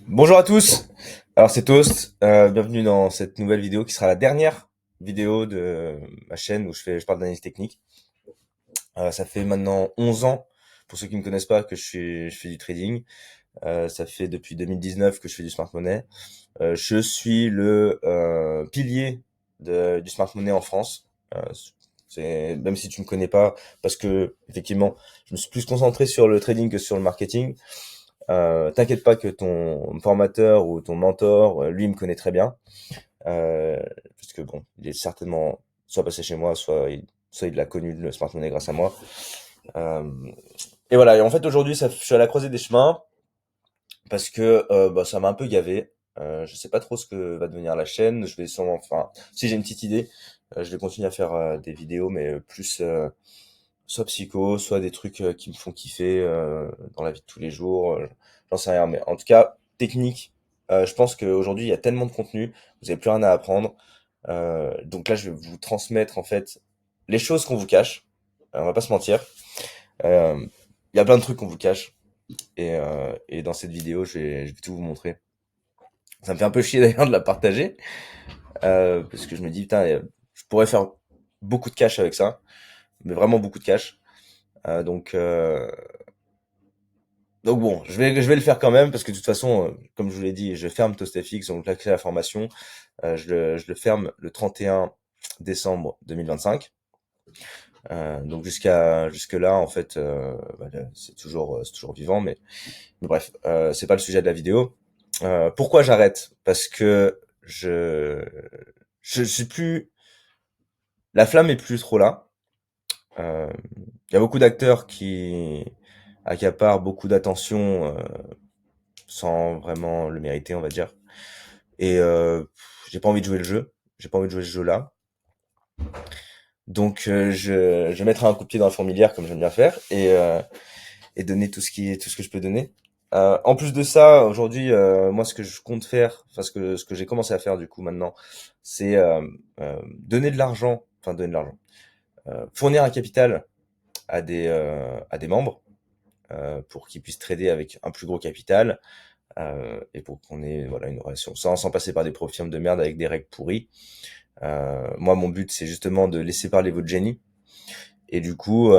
Bonjour à tous. Alors c'est Toast. Bienvenue dans cette nouvelle vidéo qui sera la dernière vidéo de ma chaîne où je parle d'analyse technique. Ça fait maintenant 11 ans, pour ceux qui ne me connaissent pas, que je fais du trading. Ça fait depuis 2019 que je fais du smart money. Je suis le pilier du smart money en France. C'est même si tu ne me connais pas, parce que effectivement, je me suis plus concentré sur le trading que sur le marketing. T'inquiète pas que ton formateur ou ton mentor, lui, il me connaît très bien, euh, puisque bon, il est certainement soit passé chez moi, soit il l'a connu le smart money grâce à moi. Euh, et voilà. Et en fait, aujourd'hui, je suis à la croisée des chemins parce que ça m'a un peu gavé. Je sais pas trop ce que va devenir la chaîne. Je vais sûrement, enfin, si j'ai une petite idée, je vais continuer à faire des vidéos, mais plus soit psycho, soit des trucs qui me font kiffer dans la vie de tous les jours. J'en sais rien, mais en tout cas, technique. Je pense qu'aujourd'hui, il y a tellement de contenu, vous avez plus rien à apprendre. Donc là, je vais vous transmettre en fait les choses qu'on vous cache. On va pas se mentir. Euh, Il y a plein de trucs qu'on vous cache. Et dans cette vidéo, je vais tout vous montrer. Ça me fait un peu chier d'ailleurs de la partager. Parce que je me dis, putain, je pourrais faire beaucoup de cash avec ça. Mais vraiment beaucoup de cash. Euh, donc, euh, Donc bon, je vais le faire quand même parce que de toute façon, comme je vous l'ai dit, je ferme ToastFX, donc l'accès à la formation, je le ferme le 31 décembre 2025. Donc jusque là, en fait, c'est toujours vivant, mais bref, c'est pas le sujet de la vidéo. Pourquoi j'arrête? Parce que je suis plus, la flamme est plus trop là. Euh, Il y a beaucoup d'acteurs qui accaparent beaucoup d'attention sans vraiment le mériter, on va dire. Et j'ai pas envie de jouer le jeu. J'ai pas envie de jouer ce jeu-là. Donc je mettrai un coup de pied dans la fourmilière comme j'aime bien faire et donner tout ce que je peux donner. En plus de ça, aujourd'hui, moi ce que je compte faire, enfin ce que j'ai commencé à faire du coup maintenant, c'est donner de l'argent, enfin donner de l'argent, fournir un capital à des membres pour qu'ils puissent trader avec un plus gros capital et pour qu'on ait voilà une relation sans passer par des profils de merde avec des règles pourries. Moi, mon but, c'est justement de laisser parler votre génie. Et du coup,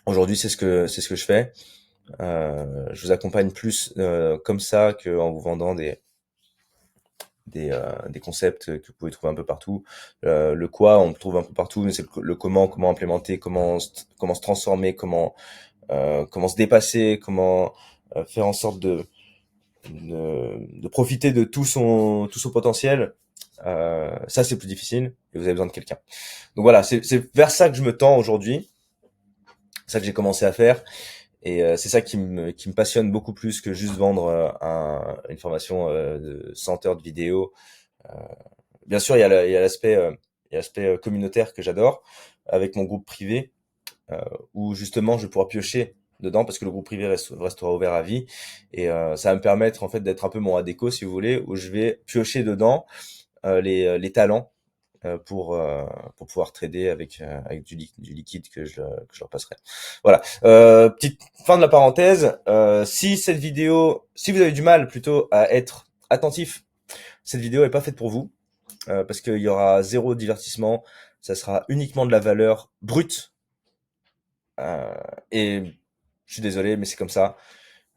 aujourd'hui, c'est ce que je fais. Je vous accompagne plus comme ça qu'en vous vendant des concepts que vous pouvez trouver un peu partout. Le quoi, on le trouve un peu partout, mais c'est le comment implémenter, comment se transformer, comment se dépasser, comment faire en sorte de profiter de tout son potentiel. Ça, c'est plus difficile et vous avez besoin de quelqu'un. Donc voilà, c'est vers ça que je me tends aujourd'hui, c'est ça que j'ai commencé à faire et c'est ça qui me passionne beaucoup plus que juste vendre une formation de 100 heures de vidéo. Euh, Bien sûr, il y a il y a l'aspect communautaire que j'adore avec mon groupe privé où justement je vais pouvoir piocher dedans parce que le groupe privé restera ouvert à vie et ça va me permettre en fait d'être un peu mon ADECO si vous voulez où je vais piocher dedans les talents pour pouvoir trader avec du liquide que je leur passerai. Voilà. Petite fin de la parenthèse. Si vous avez du mal plutôt à être attentif, cette vidéo est pas faite pour vous parce qu'il y aura zéro divertissement. Ça sera uniquement de la valeur brute. Euh, et je suis désolé, mais c'est comme ça.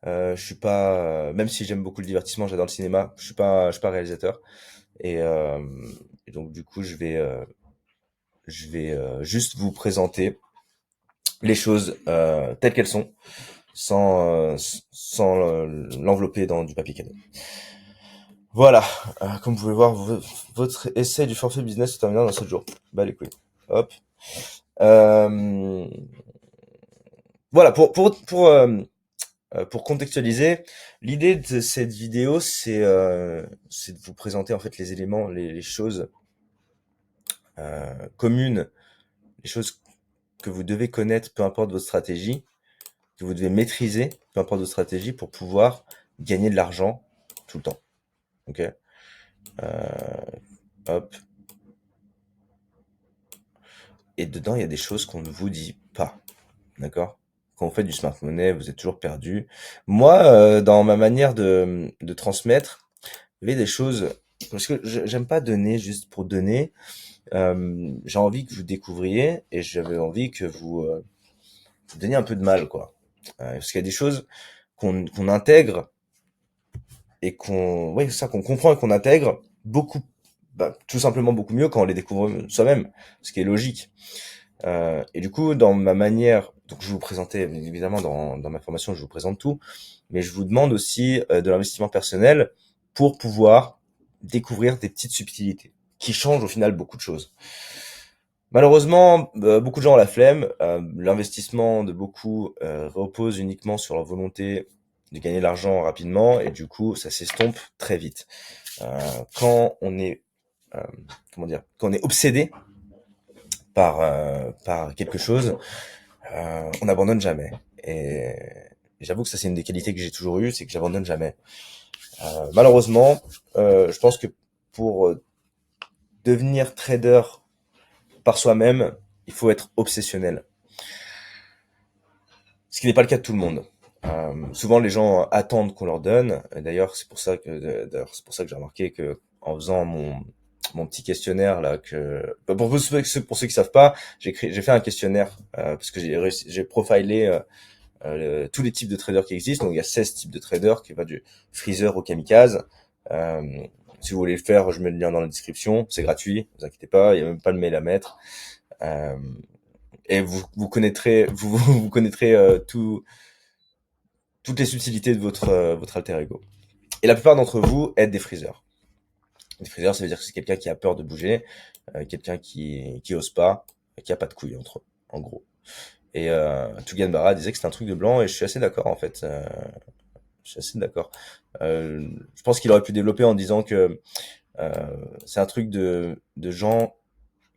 Je suis pas, même si j'aime beaucoup le divertissement, j'adore le cinéma. Je suis pas réalisateur. Et, euh, et donc du coup, je vais juste vous présenter les choses telles qu'elles sont, sans l'envelopper dans du papier cadeau. Voilà, comme vous pouvez voir, votre essai du forfait business se terminera dans 7 jours. Bah les couilles. Hop. Euh, voilà, pour contextualiser, l'idée de cette vidéo, c'est de vous présenter en fait les éléments, les choses communes, les choses que vous devez connaître, peu importe votre stratégie, que vous devez maîtriser, peu importe votre stratégie, pour pouvoir gagner de l'argent tout le temps. Ok. Hop. Et dedans, il y a des choses qu'on ne vous dit pas. D'accord. quand vous faites du smart money, vous êtes toujours perdu. Moi, dans ma manière de transmettre, il y avait des choses, parce que j'aime pas donner juste pour donner. J'ai envie que vous découvriez et j'avais envie que vous donniez un peu de mal, quoi. Parce qu'il y a des choses qu'on intègre et ouais, c'est ça, qu'on comprend et qu'on intègre beaucoup, tout simplement beaucoup mieux quand on les découvre soi-même, ce qui est logique. Et du coup, dans ma manière, donc je vous présentais évidemment dans ma formation, je vous présente tout, mais je vous demande aussi de l'investissement personnel pour pouvoir découvrir des petites subtilités qui changent au final beaucoup de choses. Malheureusement, beaucoup de gens ont la flemme. L'investissement de beaucoup repose uniquement sur leur volonté de gagner de l'argent rapidement et du coup, ça s'estompe très vite. Quand on est, euh, comment dire, quand on est obsédé par quelque chose, on n'abandonne jamais. Et j'avoue que ça, c'est une des qualités que j'ai toujours eues, c'est que j'abandonne jamais. Malheureusement, je pense que pour devenir trader par soi-même, il faut être obsessionnel. Ce qui n'est pas le cas de tout le monde. Souvent, les gens attendent qu'on leur donne. D'ailleurs, c'est pour ça que j'ai remarqué que en faisant mon petit questionnaire là, pour ceux qui savent pas, j'ai fait un questionnaire parce que j'ai profilé tous les types de traders qui existent. Donc, il y a 16 types de traders qui va du freezer au kamikaze. Euh, si vous voulez le faire, je mets le lien dans la description. C'est gratuit, vous inquiétez pas. Il y a même pas de mail à mettre. Euh, et vous connaîtrez, vous connaîtrez toutes les subtilités de votre alter ego. Et la plupart d'entre vous êtes des freezers. Des freezers, ça veut dire que c'est quelqu'un qui a peur de bouger, quelqu'un qui ose pas, qui a pas de couilles entre eux, en gros. Et Tugan Barra disait que c'était un truc de blanc, et je suis assez d'accord en fait. Je suis assez d'accord. Je pense qu'il aurait pu développer en disant que c'est un truc de gens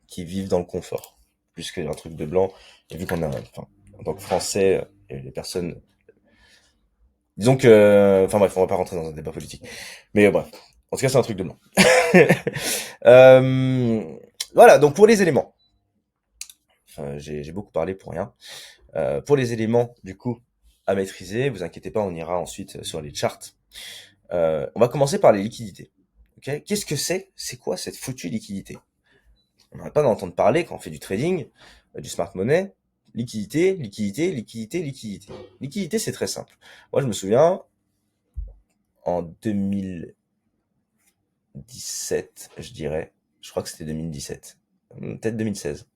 qui vivent dans le confort, plus qu'un truc de blanc. Et vu qu'on a, enfin, en tant que Français, et les personnes, disons que, enfin bref, on va pas rentrer dans un débat politique. Mais bref, en tout cas, c'est un truc de blanc. Euh, voilà, donc pour les éléments, j'ai beaucoup parlé pour rien. Pour les éléments, du coup, à maîtriser, vous inquiétez pas, on ira ensuite sur les charts. On va commencer par les liquidités. Ok, qu'est-ce que c'est? C'est quoi cette foutue liquidité? On n'arrête pas d'en entendre parler quand on fait du trading, du smart money. Liquidité, liquidité, liquidité, liquidité. Liquidité, c'est très simple. Moi, je me souviens, en 2017, je dirais, je crois que c'était 2017, peut-être 2016.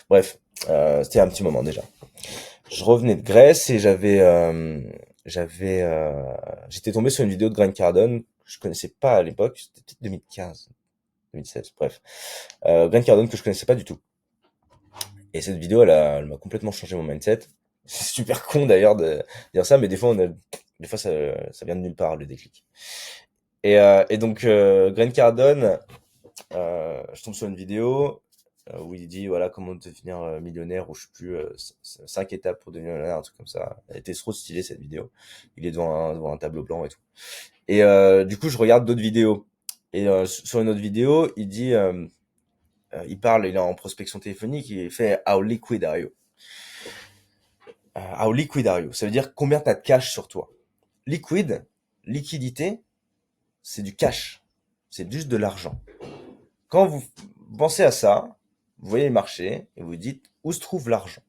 Bref, c'était un petit moment déjà. Je revenais de Grèce et j'étais tombé sur une vidéo de Grant Cardone que je connaissais pas à l'époque, c'était peut-être 2015, 2016, bref. Grant Cardone que je connaissais pas du tout. Et cette vidéo, elle m'a complètement changé mon mindset. C'est super con d'ailleurs de dire ça, mais des fois, des fois ça vient de nulle part, le déclic. Et donc, Grant Cardone, je tombe sur une vidéo où il dit voilà comment devenir millionnaire, ou je sais plus, 5 étapes pour devenir millionnaire, un truc comme ça. Elle était trop stylée cette vidéo. Il est devant un tableau blanc et tout. Et du coup, je regarde d'autres vidéos. Et sur une autre vidéo, il dit, il est en prospection téléphonique, il fait How liquid are you? How liquid are you? Ça veut dire combien t'as de cash sur toi. Liquid, liquidité, c'est du cash. C'est juste de l'argent. Quand vous pensez à ça, vous voyez le marché et vous dites où se trouve l'argent.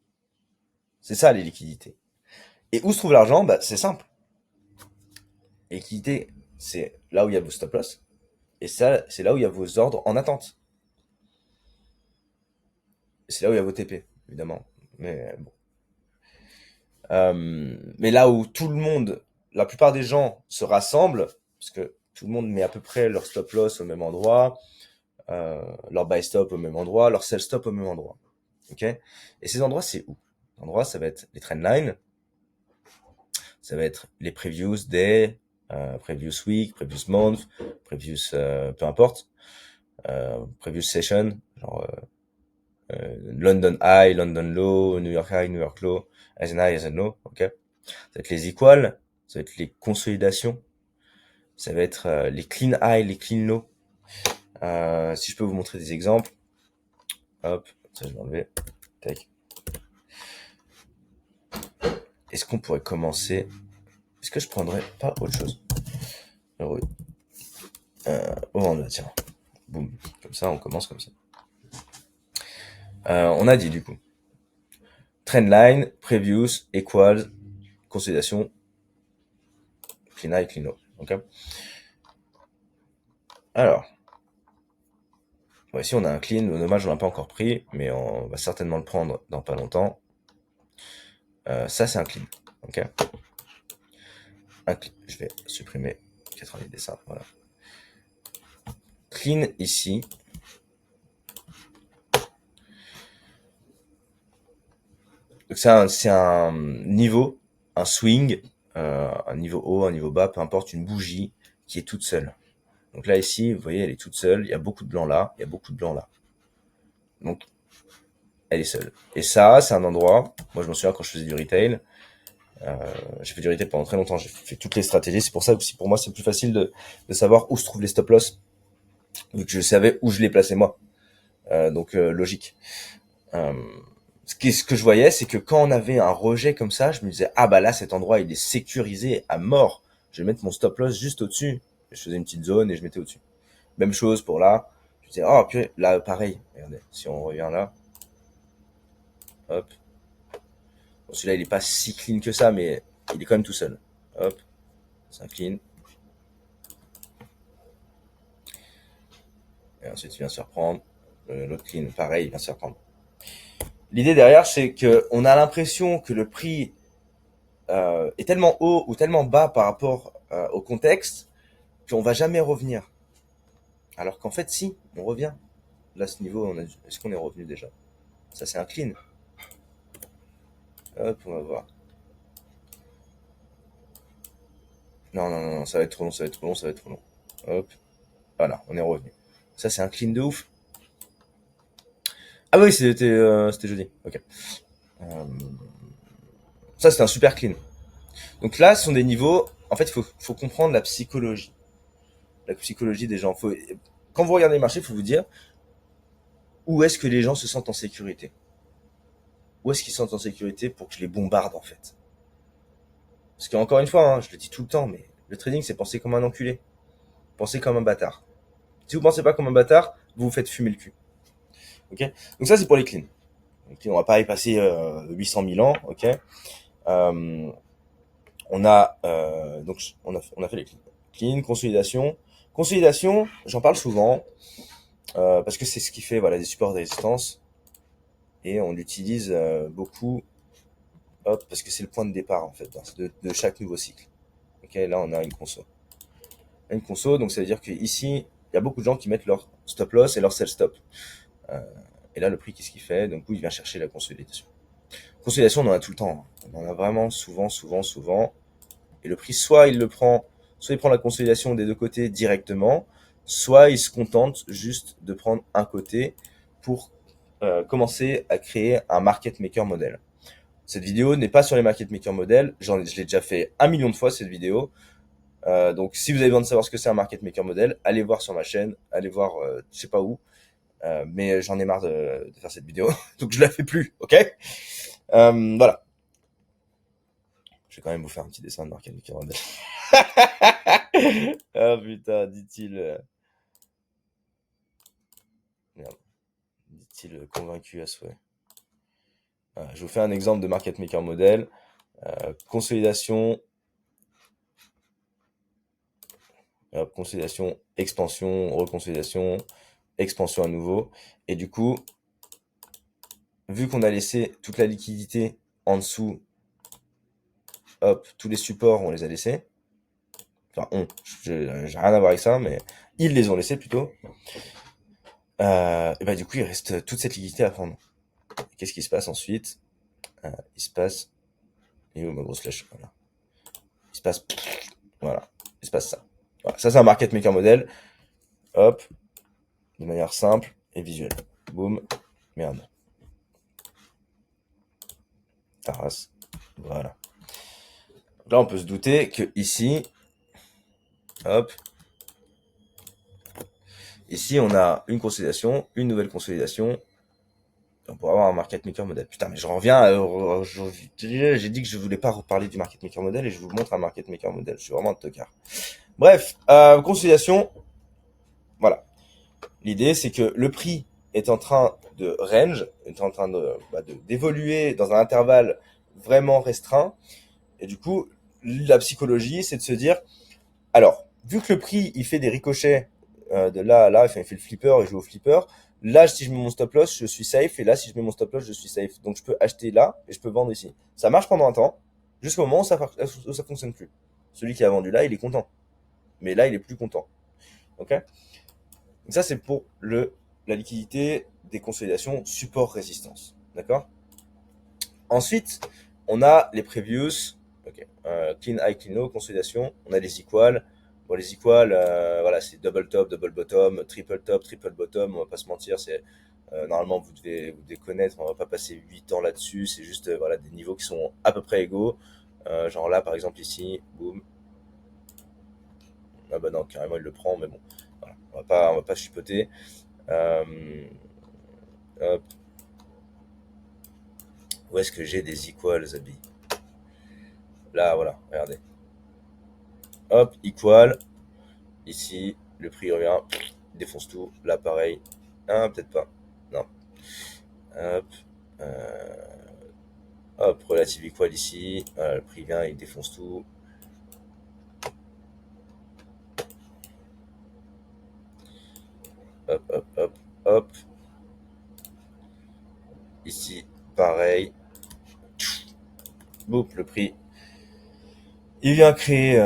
C'est ça les liquidités. Et où se trouve l'argent? Bah, c'est simple. Liquidité, c'est là où il y a vos stop loss. Et ça, c'est là où il y a vos ordres en attente. Et c'est là où il y a vos TP, évidemment. Mais bon. Mais là où tout le monde, la plupart des gens se rassemblent, parce que tout le monde met à peu près leur stop loss au même endroit, leur buy stop au même endroit, leur sell stop au même endroit. Ok? Et ces endroits, c'est où? Les endroits, ça va être les trendlines, ça va être les previous day, previous week, previous month, previous, peu importe, previous session, genre London high, London low, New York high, New York low, as an high, as an low, ok? Ça va être les equals, ça va être les consolidations, ça va être les clean high, les clean low. Si je peux vous montrer des exemples, hop, ça je vais enlever, tac. est-ce qu'on pourrait commencer? Est-ce que je prendrais pas autre chose? Heureux. Oh, tiens. Boum. Comme ça, on commence comme ça. On a dit, du coup. Trendline, Previous, Equals, consolidation, Clean High, Clean Low. Ok. Alors. Bon, ici, on a un clean. Dommage, on l'a pas encore pris, mais on va certainement le prendre dans pas longtemps. Ça, c'est un clean. Ok. Je vais supprimer 90 dessins. Voilà. Clean ici. Donc c'est un niveau, un swing, un niveau haut, un niveau bas, peu importe, une bougie qui est toute seule. Donc là ici, vous voyez, elle est toute seule. Il y a beaucoup de blanc là, il y a beaucoup de blanc là. Donc elle est seule. Et ça, c'est un endroit. Moi, je me souviens quand je faisais du retail. J'ai fait du retail pendant très longtemps. J'ai fait toutes les stratégies. C'est pour ça que pour moi, c'est plus facile de savoir où se trouvent les stop loss, vu que je savais où je les plaçais moi. Donc logique. Euh, ce que je voyais, c'est que quand on avait un rejet comme ça, je me disais, ah bah là, cet endroit, il est sécurisé à mort. Je vais mettre mon stop loss juste au-dessus. Je faisais une petite zone et je mettais au-dessus. Même chose pour là. Je disais, oh, puis là, pareil. Regardez, si on revient là, hop. Bon, celui-là, il est pas si clean que ça, mais il est quand même tout seul. Hop, c'est un clean. Et ensuite, il vient se reprendre. L'autre clean, pareil, il vient se reprendre. L'idée derrière, c'est que on a l'impression que le prix est tellement haut ou tellement bas par rapport au contexte qu'on va jamais revenir. Alors qu'en fait, si, on revient. Là, ce niveau, est-ce qu'on est revenu déjà? Ça, c'est un clean. Hop, on va voir. Non, non, non, non, ça va être trop long, ça va être trop long, ça va être trop long. Hop, voilà, on est revenu. Ça, c'est un clean de ouf. Ah oui, c'était jeudi. Ok. Euh, Ça, c'est un super clean. Donc là, ce sont des niveaux. En fait, faut comprendre la psychologie. La psychologie des gens. Quand vous regardez les marchés, il faut vous dire où est-ce que les gens se sentent en sécurité. Où est-ce qu'ils se sentent en sécurité pour que je les bombarde, en fait. Parce qu'encore une fois, hein, je le dis tout le temps, mais le trading, c'est penser comme un enculé. Penser comme un bâtard. Si vous pensez pas comme un bâtard, vous vous faites fumer le cul. Ok. Donc ça, c'est pour les cleans. Okay, on va pas y passer 800 000 ans. Ok. Euh, on a fait les cleans. Clean, consolidation. Consolidation, j'en parle souvent parce que c'est ce qui fait voilà des supports de résistance et on l'utilise beaucoup hop, parce que c'est le point de départ en fait de chaque nouveau cycle. Ok, là on a une conso, donc ça veut dire que ici il y a beaucoup de gens qui mettent leur stop loss et leur sell stop. Euh, et là le prix qu'est-ce qu'il fait? Donc il vient chercher la consolidation. Consolidation on en a tout le temps, hein. On en a vraiment souvent, souvent, souvent. Et le prix, soit il prend la consolidation des deux côtés directement, soit il se contente juste de prendre un côté pour commencer à créer un market maker model. Cette vidéo n'est pas sur les market maker model, je l'ai déjà fait 1 million de fois cette vidéo. Donc si vous avez besoin de savoir ce que c'est un market maker model, allez voir sur ma chaîne, allez voir je sais pas où, mais j'en ai marre de faire cette vidéo, donc je la fais plus, ok. Voilà. Je vais quand même vous faire un petit dessin de market maker model. Ah putain, dit-il. Merde. Dit-il convaincu à souhait. Je vous fais un exemple de market maker model. Consolidation. Consolidation, expansion, reconsolidation, expansion à nouveau. Et du coup, vu qu'on a laissé toute la liquidité en dessous, hop, tous les supports, on les a laissés. Enfin, j'ai rien à voir avec ça, mais ils les ont laissés plutôt. Et bah du coup, il reste toute cette liquidité à prendre. Qu'est-ce qui se passe ensuite? Il se passe... Et où ma grosse flèche? Voilà. Il se passe... Voilà. Il se passe ça. Voilà. Ça, c'est un market maker model. Hop. De manière simple et visuelle. Boum. Merde. Taras. Voilà. Là, on peut se douter que ici... Hop. Ici, on a une consolidation, une nouvelle consolidation. pour avoir un market maker modèle. Putain, mais je reviens j'ai dit que je voulais pas reparler du market maker modèle et je vous montre un market maker modèle. Je suis vraiment un tocard. Bref, consolidation. Voilà. L'idée, c'est que le prix est en train de range, est en train d'évoluer dans un intervalle vraiment restreint. Et du coup, la psychologie, c'est de se dire, alors, vu que le prix, il fait des ricochets de là à là, enfin, il fait le flipper, il joue au flipper, là, si je mets mon stop loss, je suis safe, et là, si je mets mon stop loss, je suis safe. Donc, je peux acheter là, et je peux vendre ici. Ça marche pendant un temps, jusqu'au moment où ça fonctionne plus. Celui qui a vendu là, il est content. Mais là, il est plus content. Ok? Donc ça, c'est pour la liquidité des consolidations support-résistance. D'accord? Ensuite, on a les previous, ok, clean high, clean low, consolidation. On a les equals. Bon, les equals, voilà, c'est double top, double bottom, triple top, triple bottom. On va pas se mentir, c'est normalement vous devez connaître. On va pas passer 8 ans là-dessus. C'est juste voilà des niveaux qui sont à peu près égaux. Genre là, par exemple ici, boum. Ah bah non, carrément il le prend, mais bon, voilà, on va pas chipoter. Euh, hop, où est-ce que j'ai des equals, Zabi? Là, voilà, regardez. Hop, equal. Ici, le prix revient, il défonce tout. Là, pareil. Ah, peut-être pas. Non. Hop. Euh, hop, relative equal ici. Voilà, le prix vient, il défonce tout. Hop, hop, hop, hop. Ici, pareil. Boum, le prix. Il vient créer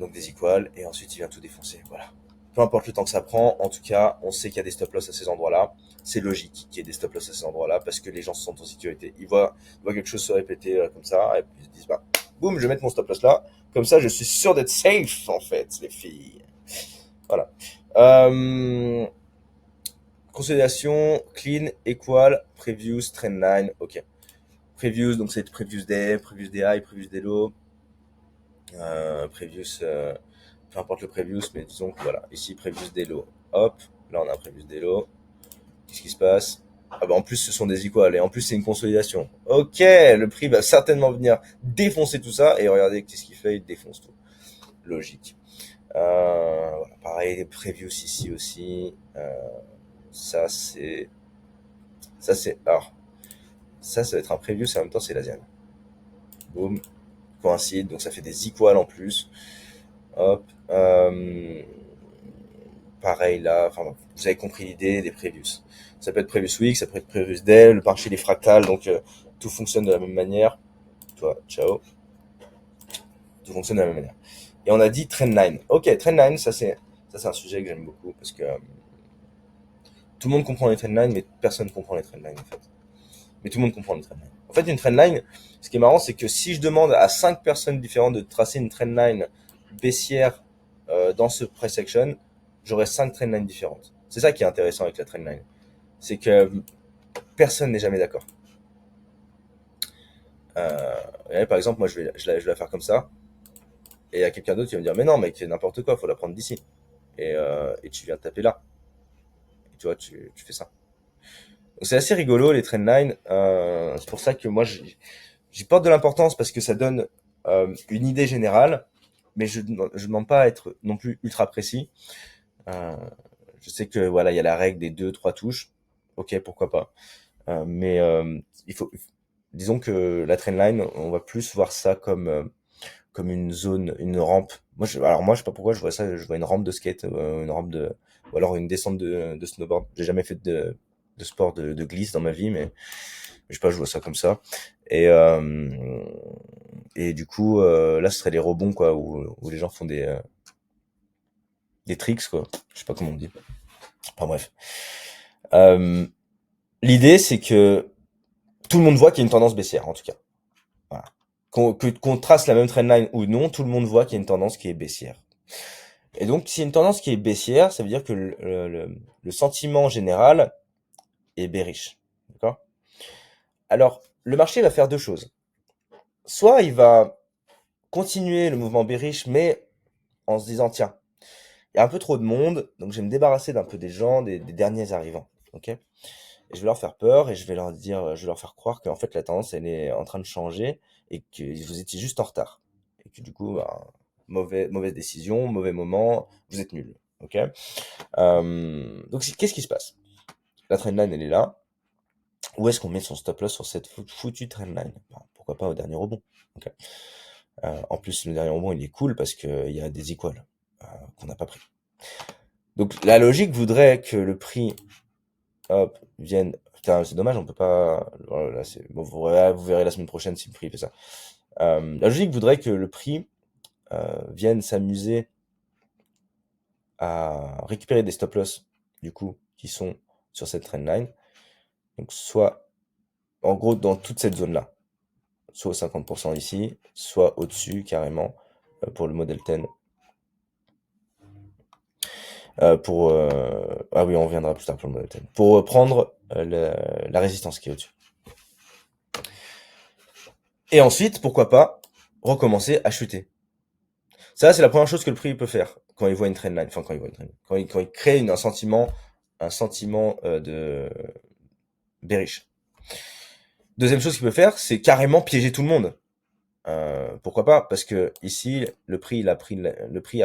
donc des equals et ensuite il vient tout défoncer. Voilà. Peu importe le temps que ça prend, en tout cas, on sait qu'il y a des stop loss à ces endroits-là. C'est logique qu'il y ait des stop loss à ces endroits-là parce que les gens se sentent en sécurité. Ils voient quelque chose se répéter comme ça et puis ils se disent bah, boum, je vais mettre mon stop loss là. Comme ça, je suis sûr d'être safe en fait, les filles. Voilà. Euh, Consolidation, clean, equal, previews, trendline. Ok. Previews, donc c'est previous day, previous day high, previous day low. Previous, peu importe le previous, mais disons que voilà, ici previous Delo. Hop, là on a un previous Delo. Qu'est-ce qui se passe? Ah bah en plus ce sont des equals et en plus c'est une consolidation. Ok, le prix va certainement venir défoncer tout ça et regardez qu'est-ce qu'il fait, il défonce tout. Logique. Voilà, pareil, les previews ici aussi. Ça c'est, alors ça va être un preview, et en même temps c'est l'Asian. Boum, coïncide, donc ça fait des equals en plus. Hop. Pareil là, enfin vous avez compris l'idée des previous. Ça peut être previous week, ça peut être previous day, le marché il est fractal, donc tout fonctionne de la même manière. Toi, ciao. Tout fonctionne de la même manière. Et on a dit trendline. Ok, trendline, ça c'est un sujet que j'aime beaucoup parce que tout le monde comprend les trendlines, mais personne ne comprend les trendlines en fait. Mais tout le monde comprend les trendlines. En fait, une trendline, ce qui est marrant, c'est que si je demande à 5 personnes différentes de tracer une trendline baissière dans ce price action, j'aurai 5 trendlines différentes. C'est ça qui est intéressant avec la trendline. C'est que personne n'est jamais d'accord. Par exemple, moi, je vais la faire comme ça, et il y a quelqu'un d'autre qui va me dire, mais non, mec, c'est n'importe quoi, faut la prendre d'ici. Et tu viens de taper là. Et tu vois, tu fais ça. Donc c'est assez rigolo, les trendlines. C'est pour ça que moi, j'y porte de l'importance parce que ça donne une idée générale, mais je demande pas à être non plus ultra précis. Euh, je sais que voilà, il y a la règle des deux, trois touches. Ok, pourquoi pas. Mais il faut, disons que la trendline, on va plus voir ça comme une zone, une rampe. Alors moi, je sais pas pourquoi je vois ça. Je vois une rampe de skate, une rampe ou alors une descente de snowboard. J'ai jamais fait de sport de glisse dans ma vie, mais je sais pas, je vois ça comme ça. Et et du coup, là, ce serait les rebonds quoi, où les gens font des tricks quoi. Je sais pas comment on dit. Enfin bref. Euh, L'idée, c'est que tout le monde voit qu'il y a une tendance baissière, en tout cas. Voilà. Qu'on trace la même trendline ou non, tout le monde voit qu'il y a une tendance qui est baissière. Et donc, s'il y a une tendance qui est baissière, ça veut dire que le sentiment général est bearish. D'accord? Alors, le marché va faire deux choses. Soit il va continuer le mouvement bearish, mais en se disant, tiens, il y a un peu trop de monde, donc je vais me débarrasser d'un peu des gens, des derniers arrivants. Ok? et je vais leur faire peur et je vais leur faire croire qu'en fait la tendance elle est en train de changer et que vous étiez juste en retard. Et que du coup, bah, mauvaise décision, mauvais moment, vous êtes nuls. Ok. Donc qu'est-ce qui se passe? La trendline elle est là. Où est-ce qu'on met son stop loss sur cette foutue trendline? Bah, pourquoi pas au dernier rebond. Ok. En plus, le dernier rebond il est cool parce qu'il y a des equals qu'on n'a pas pris. Donc la logique voudrait que le prix hop, vienne. Putain, c'est dommage, on peut pas. Voilà, là, bon, vous verrez la semaine prochaine si le prix fait ça. La logique voudrait que le prix vienne s'amuser à récupérer des stop loss, du coup, qui sont sur cette trendline. Donc, soit, en gros, dans toute cette zone-là. Soit au 50% ici, soit au-dessus, carrément, pour le modèle 10. Ah oui, on reviendra plus tard pour le modèle 10. Pour prendre la résistance qui est au-dessus. Et ensuite, pourquoi pas, recommencer à chuter. Ça, c'est la première chose que le prix peut faire quand il voit une trendline. Enfin, quand il voit une trendline. Quand il crée un sentiment de bearish. Deuxième chose qu'il peut faire, c'est carrément piéger tout le monde. Pourquoi pas? Parce que ici, le prix a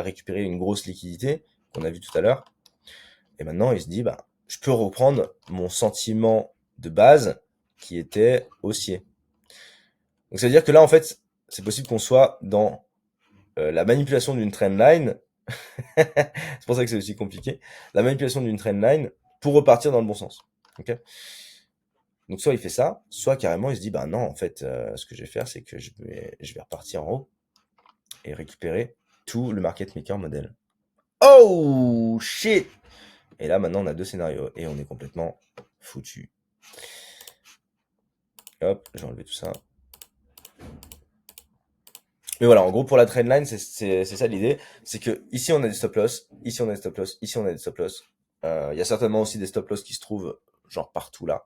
récupéré une grosse liquidité qu'on a vu tout à l'heure. Et maintenant, il se dit, bah, je peux reprendre mon sentiment de base qui était haussier. Donc, ça veut dire que là, en fait, c'est possible qu'on soit dans la manipulation d'une trendline. C'est pour ça que c'est aussi compliqué. La manipulation d'une trendline pour repartir dans le bon sens. Okay. Donc soit il fait ça, soit carrément il se dit bah non en fait ce que je vais faire c'est que je vais repartir en haut et récupérer tout le market maker modèle. Oh shit. Et là maintenant on a deux scénarios et on est complètement foutu. Hop, je vais enlever tout ça. Mais voilà, en gros pour la trendline c'est ça l'idée, c'est que ici on a des stop loss, ici on a des stop loss, ici on a des stop loss. Il y a certainement aussi des stop loss qui se trouvent genre partout là.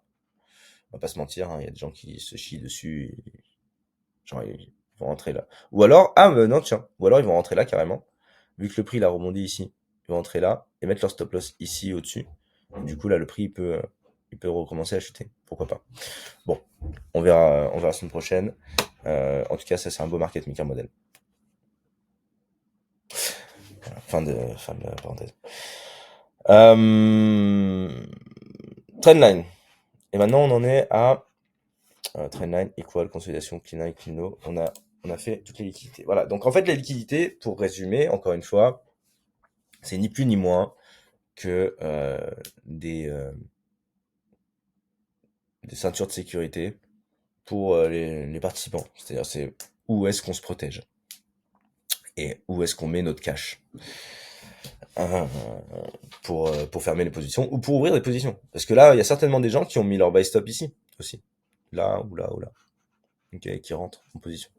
On va pas se mentir, il y a des gens qui se chient dessus. Genre, ils vont rentrer là. Ou alors, ah, non, tiens. Ou alors, ils vont rentrer là carrément. Vu que le prix, il a rebondi ici. Ils vont rentrer là et mettre leur stop loss ici au-dessus. Du coup, là, le prix, il peut recommencer à chuter. Pourquoi pas. Bon, on verra la semaine prochaine. En tout cas, ça, c'est un beau market maker modèle. Voilà, fin de la parenthèse. Trendline. Et maintenant, on en est à trendline, equal, consolidation, clean high, clean low. On a fait toutes les liquidités. Voilà. Donc, en fait, les liquidités, pour résumer, encore une fois, c'est ni plus ni moins que des ceintures de sécurité pour les participants. C'est-à-dire, c'est où est-ce qu'on se protège et où est-ce qu'on met notre cash euh, pour fermer les positions ou pour ouvrir des positions. Parce que là, il y a certainement des gens qui ont mis leur buy stop ici aussi. Là ou là ou là. Okay, qui rentrent en position.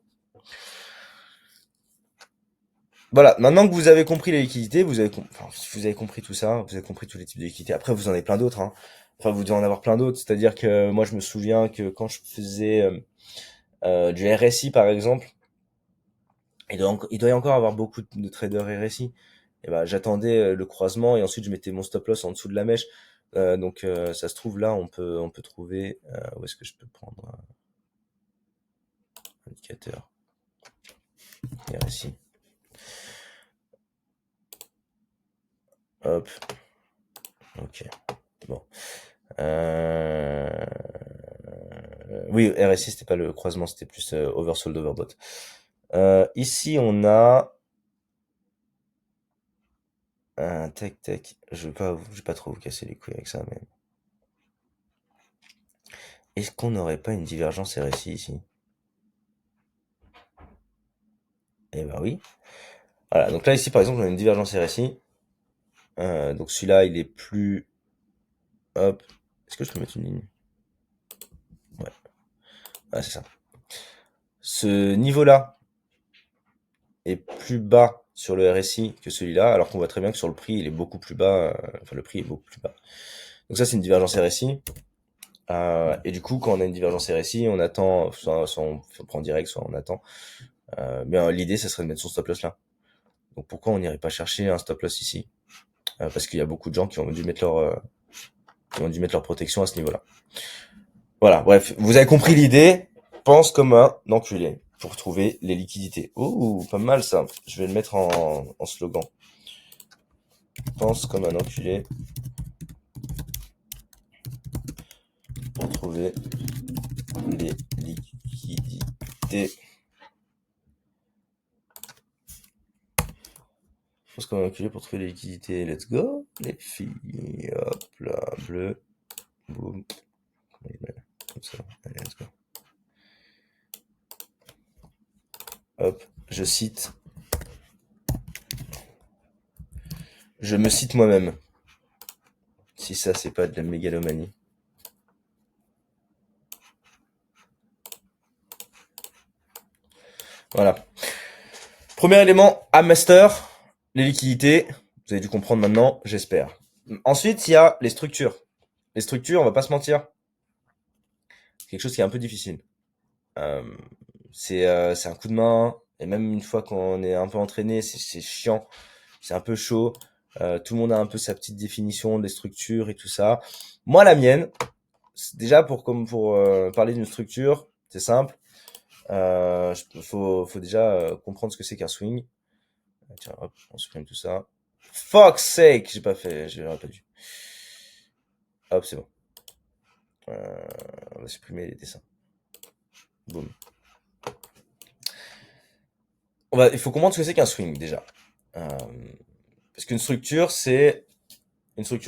Voilà, maintenant que vous avez compris les liquidités, vous avez compris tout ça, vous avez compris tous les types de liquidités. Après, vous en avez plein d'autres. Hein. Enfin, vous devez en avoir plein d'autres. C'est-à-dire que moi, je me souviens que quand je faisais du RSI, par exemple, il doit y encore avoir beaucoup de traders RSI. Et ben, j'attendais le croisement et ensuite je mettais mon stop loss en dessous de la mèche. Donc, ça se trouve là, on peut trouver. Où est-ce que je peux prendre un indicateur RSI? Hop. Ok. Bon. Oui, RSI, c'était pas le croisement, c'était plus oversold, overbought. Ici, on a un tech. Je vais pas trop vous casser les couilles avec ça, mais est-ce qu'on n'aurait pas une divergence RSI ici? Eh ben oui. Voilà. Donc là, ici, par exemple, on a une divergence RSI. Donc celui-là, il est plus. Hop. Est-ce que je peux mettre une ligne? Ouais. Ah, c'est ça. Ce niveau-là est plus bas sur le RSI que celui-là, alors qu'on voit très bien que sur le prix, il est beaucoup plus bas. Enfin, le prix est beaucoup plus bas. Donc ça, c'est une divergence RSI. Et du coup, quand on a une divergence RSI, on attend, soit on prend direct, soit on attend. Mais l'idée, ça serait de mettre son stop loss là. Donc pourquoi on n'irait pas chercher un stop loss ici? Parce qu'il y a beaucoup de gens qui ont dû mettre Ils ont dû mettre leur protection à ce niveau-là. Voilà, bref, vous avez compris l'idée. Pense comme un enculé pour trouver les liquidités. Oh, pas mal ça. Je vais le mettre en slogan. Pense comme un enculé pour trouver les liquidités. Pense comme un enculé pour trouver les liquidités. Let's go, les filles. Hop là, bleu. Boum. Comme ça. Allez, let's go. Hop, je cite. Je me cite moi-même. Si ça, c'est pas de la mégalomanie. Voilà. Premier élément à master, les liquidités. Vous avez dû comprendre maintenant, j'espère. Ensuite, il y a les structures. Les structures, on va pas se mentir, c'est quelque chose qui est un peu difficile. Euh, c'est un coup de main, et même une fois qu'on est un peu entraîné, c'est chiant, c'est un peu chaud. Tout le monde a un peu sa petite définition des structures et tout ça. Moi, la mienne, déjà pour parler d'une structure, c'est simple. Faut déjà comprendre ce que c'est qu'un swing. Tiens, hop, on supprime tout ça. Fuck's sake, j'aurais pas dû. Hop, c'est bon. On va supprimer les dessins. Boum. Il faut comprendre ce que c'est qu'un swing déjà. Parce qu'une structure,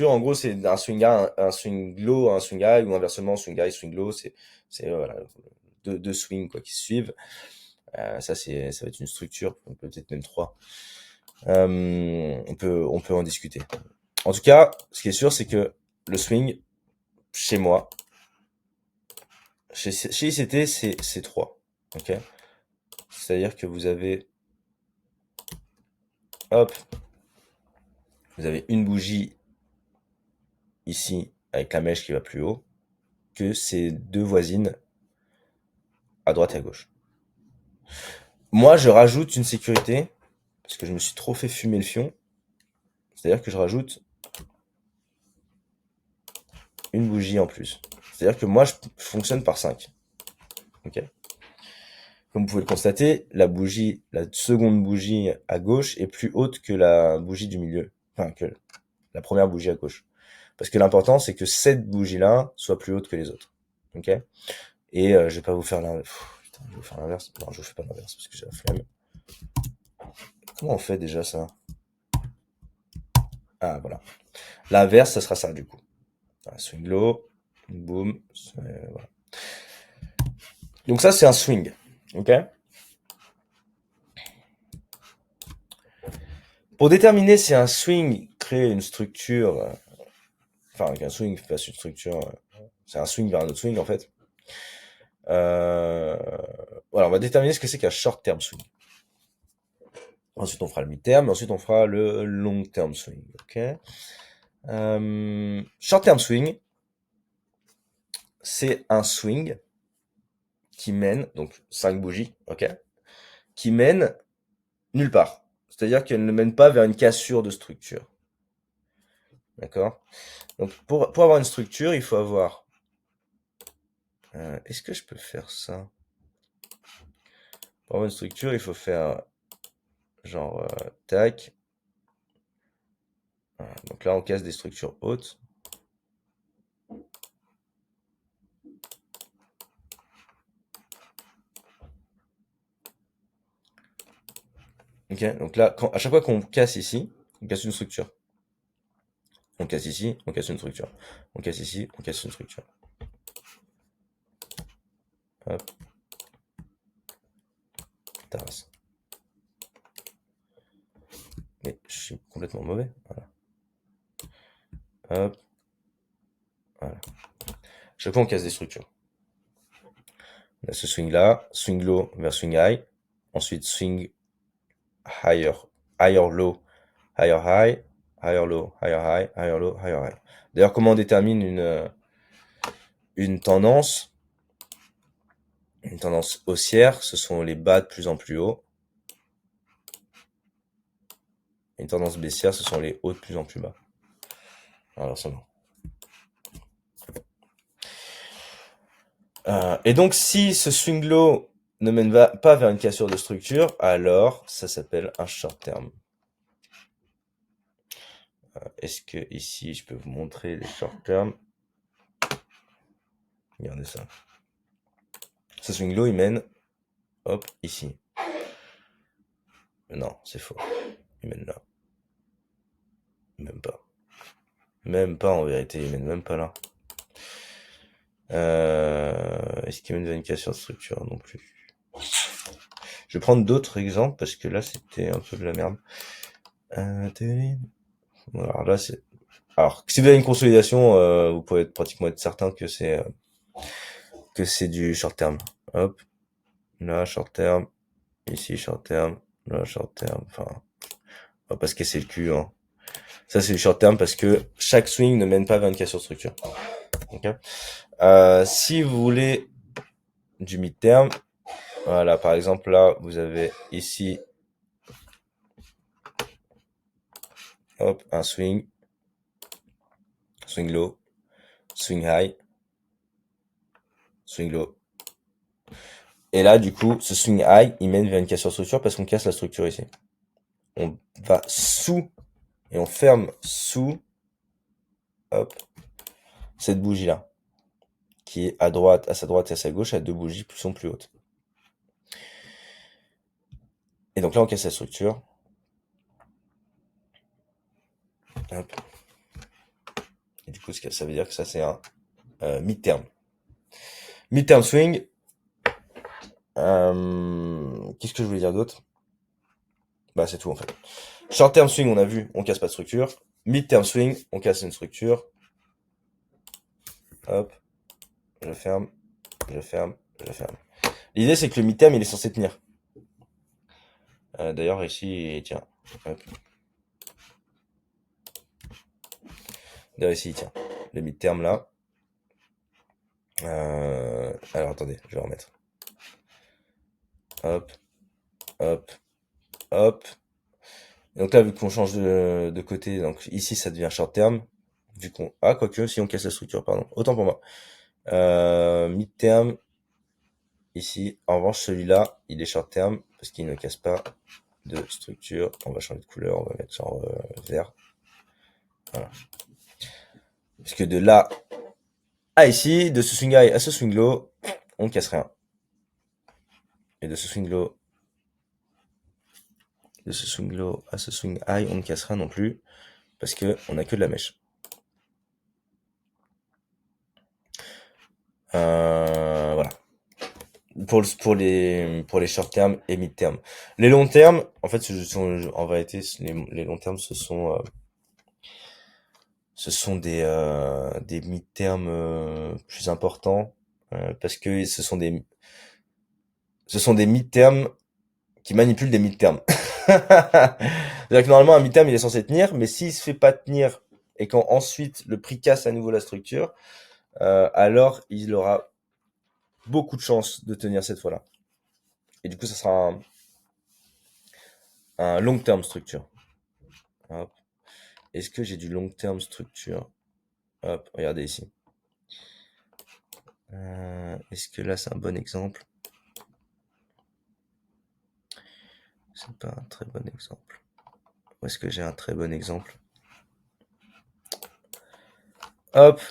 en gros, c'est un swing high, un swing low, un swing high, ou inversement, swing high, swing low. C'est voilà, deux swings quoi qui se suivent. Ça va être une structure, peut-être même trois. On peut en discuter. En tout cas, ce qui est sûr, c'est que le swing, chez moi, chez ICT, c'est 3. Ok? C'est-à-dire que vous avez, hop, vous avez une bougie ici avec la mèche qui va plus haut, que ces deux voisines à droite et à gauche. Moi, je rajoute une sécurité, parce que je me suis trop fait fumer le fion. C'est-à-dire que je rajoute une bougie en plus. C'est-à-dire que moi, je fonctionne par 5. Ok? Comme vous pouvez le constater, la seconde bougie à gauche est plus haute que la bougie du milieu. Enfin, que la première bougie à gauche. Parce que l'important, c'est que cette bougie-là soit plus haute que les autres. Ok? Et je vais pas vous faire l'inverse. Putain, je vais vous faire l'inverse. Non, je vous fais pas l'inverse parce que j'ai la flemme. Comment on fait déjà ça? Ah, voilà. L'inverse, ça sera ça du coup. Un swing low, boom, voilà. Donc ça, c'est un swing. Ok? Pour déterminer si un swing crée une structure, enfin qu'un swing fasse une structure, c'est un swing vers un autre swing en fait. Voilà, on va déterminer ce que c'est qu'un short term swing. Ensuite, on fera le mid-term, et ensuite on fera le long term swing. Ok. Short term swing, c'est un swing qui mène, donc 5 bougies, ok, qui mène nulle part. C'est-à-dire qu'elle ne mène pas vers une cassure de structure. D'accord? Donc, pour avoir une structure, il faut avoir... est-ce que je peux faire ça? Pour avoir une structure, il faut faire genre tac. Voilà. Donc là, on casse des structures hautes. Ok, donc là, à chaque fois qu'on casse ici, on casse une structure. On casse ici, on casse une structure. On casse ici, on casse une structure. Hop. Tasse. Mais je suis complètement mauvais. Voilà. Hop. Voilà. Chaque fois, on casse des structures. On a ce swing là, swing low vers swing high. Ensuite, swing higher low, higher high, higher low, higher high, higher low, higher high. D'ailleurs, comment on détermine une tendance? Une tendance haussière, ce sont les bas de plus en plus haut. Une tendance baissière, ce sont les hauts de plus en plus bas. Alors, seulement. Et donc, si ce swing low ne mène pas vers une cassure de structure, alors ça s'appelle un short term. Est-ce que ici, je peux vous montrer les short term? Regardez ça. Ce swing low, il mène, hop, ici. Non, c'est faux. Il mène là. Même pas. Même pas en vérité, il mène même pas là. Est-ce qu'il mène vers une cassure de structure? Non plus. Je vais prendre d'autres exemples parce que là c'était un peu de la merde. Alors là c'est. Alors si vous avez une consolidation, vous pouvez pratiquement être certain que c'est du short term. Hop, là short term, ici short term, là short term. Enfin, on va pas se casser le cul. Hein. Ça c'est du short term parce que chaque swing ne mène pas vers une cassure de structure. Okay. Si vous voulez du mid term, voilà par exemple là vous avez ici. Hop, un swing low, swing high, swing low. Et là, du coup, ce swing high, il mène vers une cassure de structure parce qu'on casse la structure ici. On va sous, et on ferme sous, hop, cette bougie-là, qui est à droite, à sa droite et à sa gauche, à deux bougies qui sont plus hautes. Et donc là, on casse la structure. Hop. Et du coup, ça veut dire que ça, c'est un mid-term. Mid-term swing. Qu'est-ce que je voulais dire d'autre? Bah, c'est tout, en fait. Short-term swing, on a vu, on casse pas de structure. Mid-term swing, on casse une structure. Hop, je ferme, je ferme, je ferme. L'idée, c'est que le mid-term, il est censé tenir. D'ailleurs, ici, tiens. Hop. D'ailleurs, ici, tiens. Le mid-term, là. Alors, attendez, je vais remettre. Hop, hop, hop. Donc là, vu qu'on change de côté, donc ici, ça devient short term. Vu qu'on... Ah, quoique, si on casse la structure, pardon. Autant pour moi. Mid-term. Ici, en revanche, celui-là, il est short term parce qu'il ne casse pas de structure. On va changer de couleur, on va mettre genre vert. Voilà. Parce que de là à ici, de ce swing high à ce swing low, on ne casse rien. Et de ce swing low à ce swing high, on ne casse rien non plus. Parce que on a que de la mèche. Voilà. Pour les short term et mid term. Les longs termes, en fait, en vérité, les longs termes, ce sont des mid term plus importants parce que ce sont des mid term qui manipulent des mid term. C'est-à-dire que normalement un mid term il est censé tenir, mais s'il se fait pas tenir et quand ensuite le prix casse à nouveau la structure, alors il aura beaucoup de chances de tenir cette fois-là. Et du coup, ça sera un long term structure. Hop. Est-ce que j'ai du long term structure? Hop, regardez ici. Est-ce que là, c'est un bon exemple? C'est pas un très bon exemple. Où est-ce que j'ai un très bon exemple? Hop.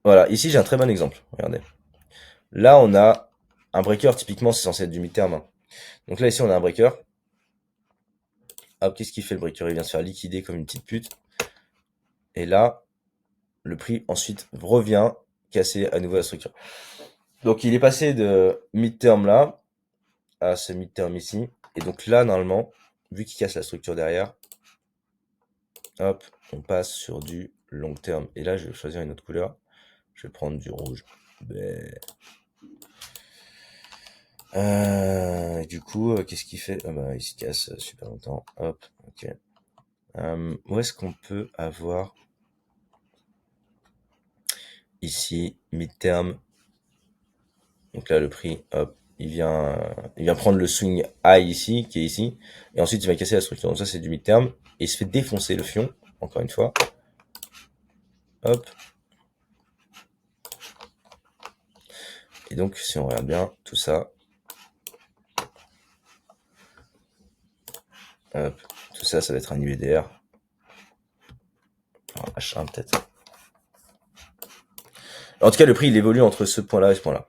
Voilà, ici, j'ai un très bon exemple. Regardez. Là, on a un breaker. Typiquement, c'est censé être du mid-term. Hein. Donc là, ici, on a un breaker. Hop, qu'est-ce qu'il fait le breaker? Il vient se faire liquider comme une petite pute. Et là, le prix ensuite revient casser à nouveau la structure. Donc il est passé de mid-term là à ce mid-term ici. Et donc là, normalement, vu qu'il casse la structure derrière, hop, on passe sur du long terme. Et là, je vais choisir une autre couleur. Je vais prendre du rouge. Et du coup, qu'est-ce qu'il fait? Ah bah, il se casse super longtemps. Hop, ok. Où est-ce qu'on peut avoir ici mid-term? Donc là, le prix, hop, il vient prendre le swing high ici, qui est ici, et ensuite il va casser la structure. Donc ça, c'est du mid-term, et il se fait défoncer le fion, encore une fois. Hop. Et donc, si on regarde bien tout ça, hop, tout ça, ça va être un UEDR. Alors, H1 peut-être. En tout cas, le prix, il évolue entre ce point-là et ce point-là.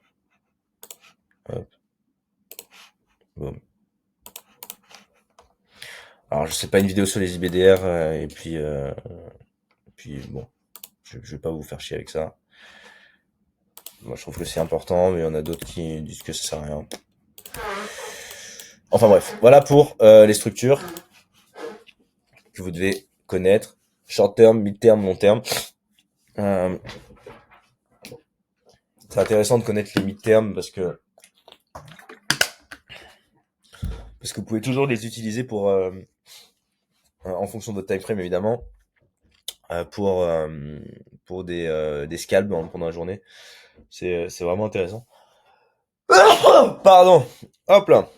Hop, boum. Alors, je sais pas une vidéo sur les IBDR, et puis bon, je vais pas vous faire chier avec ça. Moi, je trouve que c'est important, mais il y en a d'autres qui disent que ça sert à rien. Enfin bref, voilà pour les structures que vous devez connaître. Short term, mid term, long term. Euh, c'est intéressant de connaître les mid term parce que vous pouvez toujours les utiliser pour en fonction de votre time frame évidemment euh, pour euh, pour des scalps pendant la journée. C'est vraiment intéressant. Pardon. Hop là.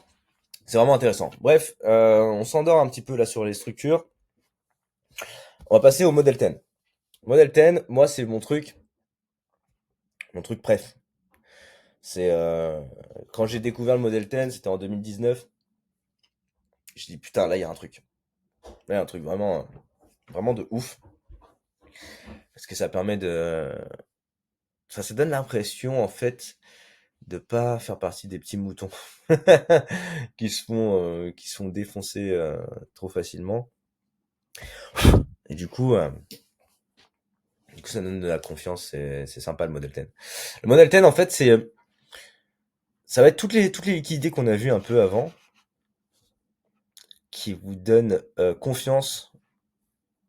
C'est vraiment intéressant. Bref, on s'endort un petit peu là sur les structures. On va passer au modèle 10. Modèle 10, moi c'est mon truc préf. C'est quand j'ai découvert le modèle 10, c'était en 2019. Je dis putain, là il y a un truc. Là il y a un truc vraiment vraiment de ouf parce que ça permet de ça donne l'impression en fait de pas faire partie des petits moutons qui se font défoncer trop facilement. Et du coup ça donne de la confiance, c'est sympa le modèle 10. Le modèle 10 en fait ça va être toutes les liquidités qu'on a vues un peu avant qui vous donnent confiance.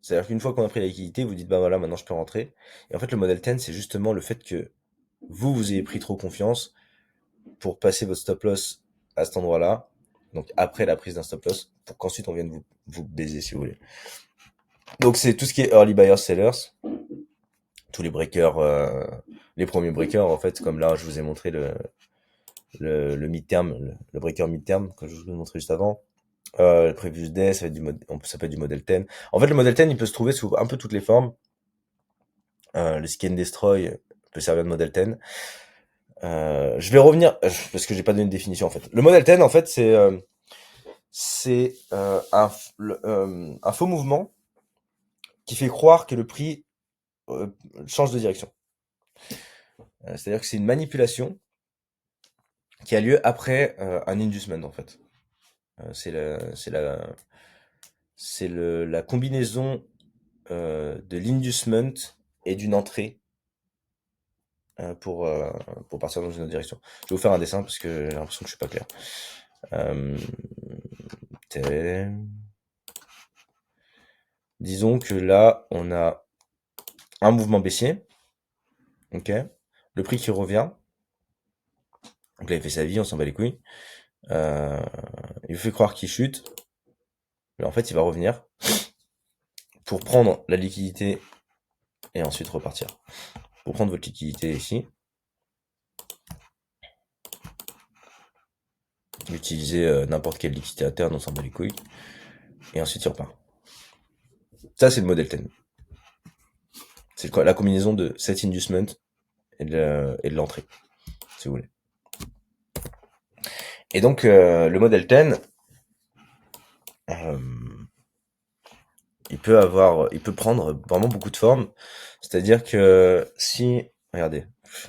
C'est-à-dire qu'une fois qu'on a pris la liquidité, vous dites bah voilà, maintenant je peux rentrer. Et en fait le modèle 10 c'est justement le fait que vous ayez pris trop confiance pour passer votre stop loss à cet endroit-là, donc après la prise d'un stop loss, pour qu'ensuite on vienne vous baiser si vous voulez. Donc c'est tout ce qui est early buyers, sellers, tous les breakers, les premiers breakers en fait, comme là je vous ai montré le mid-term, le breaker mid-term que je vous ai montré juste avant. Le previous day, ça peut être du modèle 10. En fait, le modèle 10, il peut se trouver sous un peu toutes les formes. Le scan destroy peut servir de modèle 10. Je vais revenir parce que j'ai pas donné de définition en fait. Le modèle 10 en fait c'est un faux mouvement qui fait croire que le prix euh, change de direction. C'est-à-dire que c'est une manipulation qui a lieu après un inducement en fait. C'est la combinaison de l'inducement et d'une entrée euh, pour, euh, pour partir dans une autre direction. Je vais vous faire un dessin parce que j'ai l'impression que je suis pas clair. Euh, Disons que là, on a un mouvement baissier. Ok. Le prix qui revient. Donc là, il fait sa vie, on s'en bat les couilles. Il vous fait croire qu'il chute. Mais en fait, il va revenir pour prendre la liquidité et ensuite repartir. Pour prendre votre liquidité ici. Utilisez n'importe quelle liquidité interne, on s'en bat les couilles. Et ensuite, il repart. Ça, c'est le modèle 10. C'est la combinaison de cet inducement et de l'entrée, si vous voulez. Et donc, le modèle 10, euh, il peut prendre vraiment beaucoup de formes. C'est-à-dire que si, regardez,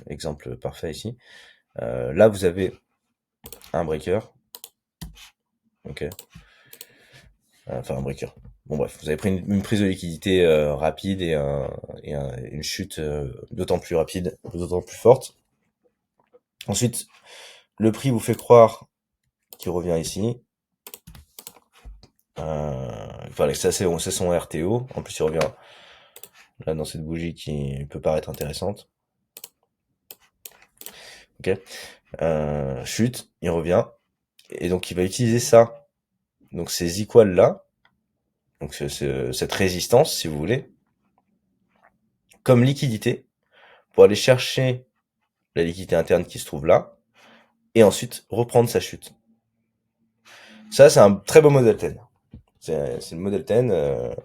exemple parfait ici, là vous avez un breaker, ok, enfin un breaker. Bon bref, vous avez pris une prise de liquidité rapide et une chute d'autant plus rapide, d'autant plus forte. Ensuite, le prix vous fait croire qu'il revient ici. Enfin, ça c'est son RTO. En plus, il revient là dans cette bougie qui peut paraître intéressante. Ok. Chute, il revient. Et donc il va utiliser ça. Donc ces equals là, donc cette résistance, si vous voulez, comme liquidité, pour aller chercher la liquidité interne qui se trouve là, et ensuite reprendre sa chute. Ça, c'est un très beau modèle 10. C'est le modèle 10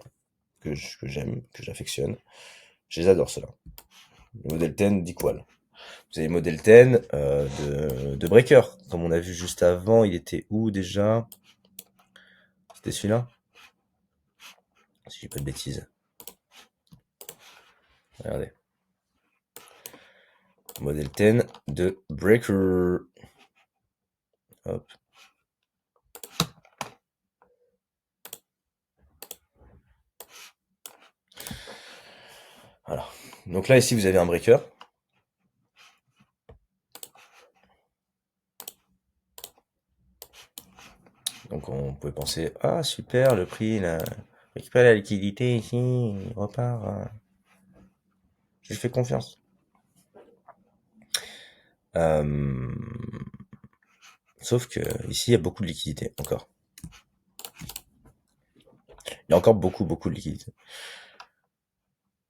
que j'aime, que j'affectionne. Je les adore ceux-là. Le modèle 10 d'equal. Vous avez modèle 10 de Breaker. Comme on a vu juste avant, il était où déjà? C'était celui-là? Si j'ai pas de bêtises. Regardez. Modèle 10 de Breaker. Hop. Voilà. Donc là, ici, vous avez un breaker. Donc on peut penser, ah super, le prix, il a récupéré la liquidité ici, il repart. Je lui fais confiance. Euh, Sauf que ici, il y a beaucoup de liquidité encore. Il y a encore beaucoup de liquidité.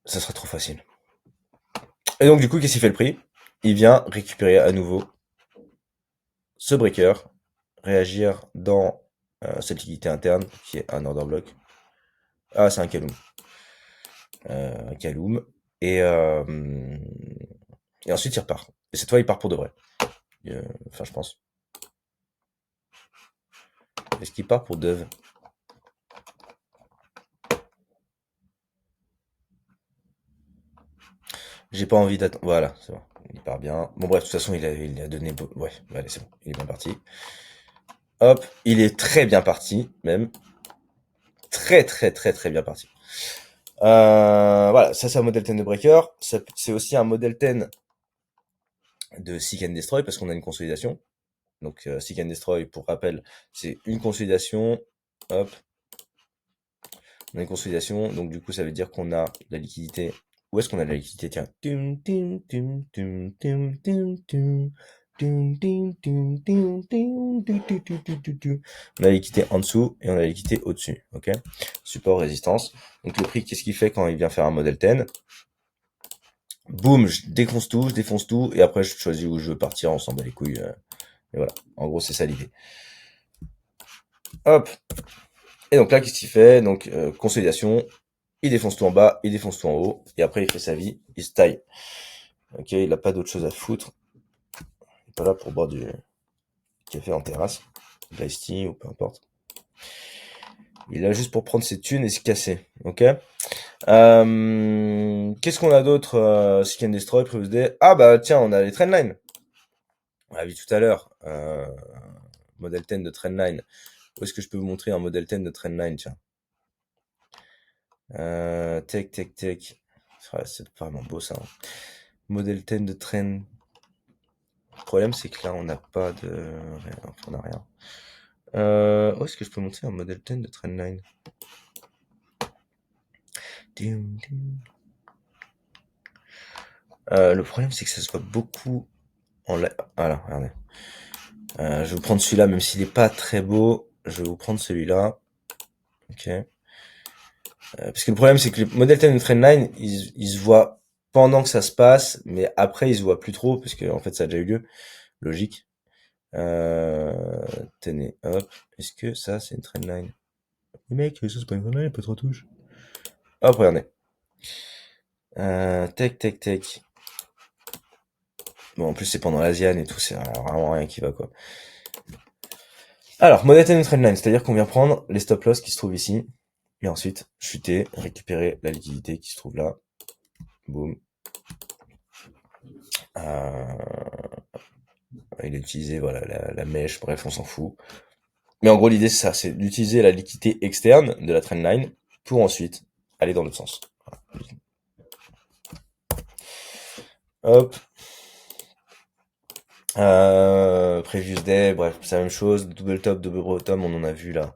Ça sera trop facile. Et donc du coup, qu'est-ce qu'il fait le prix? Il vient récupérer à nouveau ce breaker, réagir dans cette liquidité interne qui est un order block. Ah, c'est un Kaloum. Un Kaloum. Et, et ensuite, il repart. Et cette fois, il part pour de vrai. Enfin, je pense. Est-ce qu'il part pour Dove? J'ai pas envie d'attendre. Voilà, c'est bon. Il part bien. Bon, bref, de toute façon, il a donné. Ouais, allez, c'est bon. Il est bien parti. Hop, il est très bien parti, même. Très bien parti. Voilà, ça c'est un modèle 10 de Breaker. C'est aussi un modèle 10 de Seek and Destroy parce qu'on a une consolidation. Donc Seek and Destroy, pour rappel, c'est une consolidation. Hop, on a une consolidation. Donc du coup, ça veut dire qu'on a la liquidité. Où est-ce qu'on a la liquidité? Tiens. On a la liquidité en dessous et on a la liquidité au-dessus. Ok. Support, résistance. Donc le prix, qu'est-ce qu'il fait quand il vient faire un modèle 10? Boum, je défonce tout, et après je choisis où je veux partir, on s'en bat les couilles. Et voilà. En gros, c'est ça l'idée. Hop. Et donc là, qu'est-ce qu'il fait? Donc consolidation. Il défonce tout en bas, il défonce tout en haut, et après il fait sa vie, il se taille. Ok, il a pas d'autre chose à foutre. Il est pas là pour boire du café en terrasse, de l'ice tea ou peu importe. Il est là juste pour prendre ses thunes et se casser. Ok. Qu'est-ce qu'on a d'autre? Seek and Destroy, Previous Day. Ah bah tiens, on a les trendlines. On l'a vu tout à l'heure. Model 10 de trendline. Où est-ce que je peux vous montrer un modèle 10 de trendline? Tiens. Tech. C'est vraiment beau ça. Hein. Modèle 10 de trend. Le problème, c'est que là, on n'a pas de. On n'a rien. Où est-ce que je peux montrer un modèle 10 de trendline? Le problème, c'est que ça se voit beaucoup en live. Voilà, regardez. Je vais vous prendre celui-là, même s'il n'est pas très beau. Je vais vous prendre celui-là. Ok. Parce que le problème, c'est que le modèle 10 de trendline, il se voit pendant que ça se passe, mais après, il se voit plus trop, parce que en fait, ça a déjà eu lieu. Logique. Tenez, hop. Est-ce que ça, c'est une trendline? Mais mec, ça, c'est pas une trendline, pas trop touche. Hop, regardez. Tech. Bon, en plus, c'est pendant l'Asian et tout, c'est vraiment rien qui va, quoi. Alors, modèle 10 de trendline, c'est-à-dire qu'on vient prendre les stop loss qui se trouvent ici, et ensuite, chuter, récupérer la liquidité qui se trouve là. Boum. Il a utilisé voilà la mèche, bref, on s'en fout. Mais en gros, l'idée, c'est ça, c'est d'utiliser la liquidité externe de la trendline pour ensuite aller dans l'autre sens. Hop. Previous day, bref, c'est la même chose. Double top, double bottom, on en a vu là.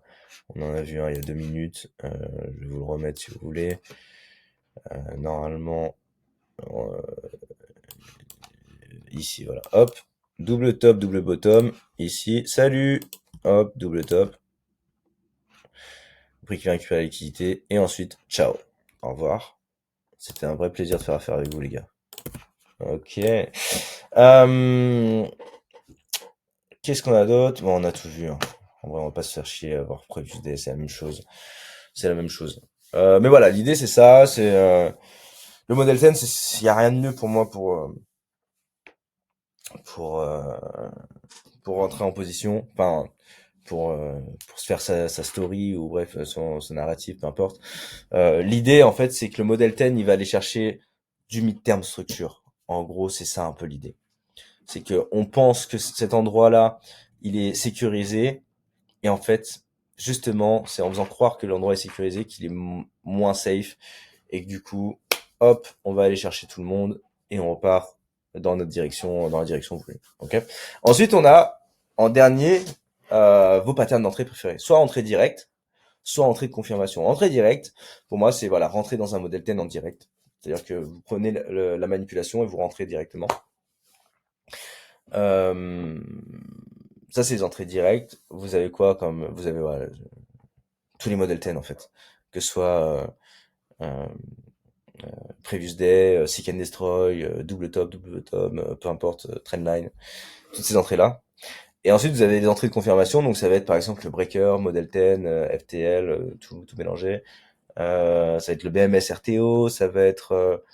On en a vu un il y a 2 minutes. Je vais vous le remettre si vous voulez. Normalement, ici, voilà. Hop. Double top, double bottom. Ici, salut. Hop, double top. Prix qui vient récupérer la liquidité. Et ensuite, ciao. Au revoir. C'était un vrai plaisir de faire affaire avec vous, les gars. Ok. Qu'est-ce qu'on a d'autre? Bon, on a tout vu. Hein. En vrai, on va pas se faire chier à voir Previous Day, c'est la même chose. C'est la même chose. Mais voilà, l'idée c'est ça. C'est le modèle 10, il y a rien de mieux pour moi pour, euh, pour rentrer en position, enfin, pour se faire sa story ou bref, son narratif, peu importe. L'idée, en fait, c'est que le modèle 10, il va aller chercher du mid-term structure. En gros, c'est ça un peu l'idée. C'est que on pense que cet endroit-là, il est sécurisé, et en fait, justement, c'est en faisant croire que l'endroit est sécurisé qu'il est moins safe, et que du coup, hop, on va aller chercher tout le monde, et on repart dans notre direction, dans la direction voulue. Ok. Ensuite, on a, en dernier, vos patterns d'entrée préférés. Soit entrée directe, soit entrée de confirmation. Entrée directe, pour moi, c'est voilà, rentrer dans un modèle 10 en direct. C'est-à-dire que vous prenez la manipulation et vous rentrez directement. Euh, Ça, c'est les entrées directes. Vous avez quoi comme... Vous avez voilà, tous les modèles 10, en fait. Que ce soit euh, Previous Day, Seek and Destroy, double top, double bottom, peu importe, Trendline. Toutes ces entrées-là. Et ensuite, vous avez des entrées de confirmation. Donc, ça va être, par exemple, le Breaker, Model 10, FTL, tout mélangé. Ça va être le BMS RTO, ça va être...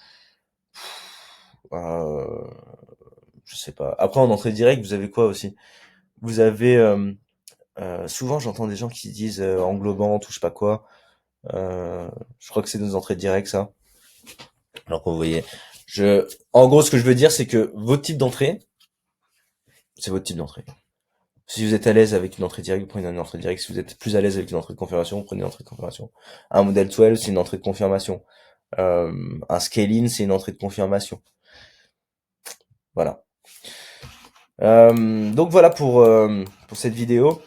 euh, je sais pas. Après, en entrée directe, vous avez quoi aussi? Vous avez... souvent, j'entends des gens qui disent englobant, touche pas quoi. Je crois que c'est nos entrées directes, ça. Alors que vous voyez, en gros, ce que je veux dire, c'est que votre type d'entrée, c'est votre type d'entrée. Si vous êtes à l'aise avec une entrée directe, vous prenez une entrée directe. Si vous êtes plus à l'aise avec une entrée de confirmation, vous prenez une entrée de confirmation. Un modèle 12, c'est une entrée de confirmation. Un scale-in, c'est une entrée de confirmation. Voilà. Donc voilà pour cette vidéo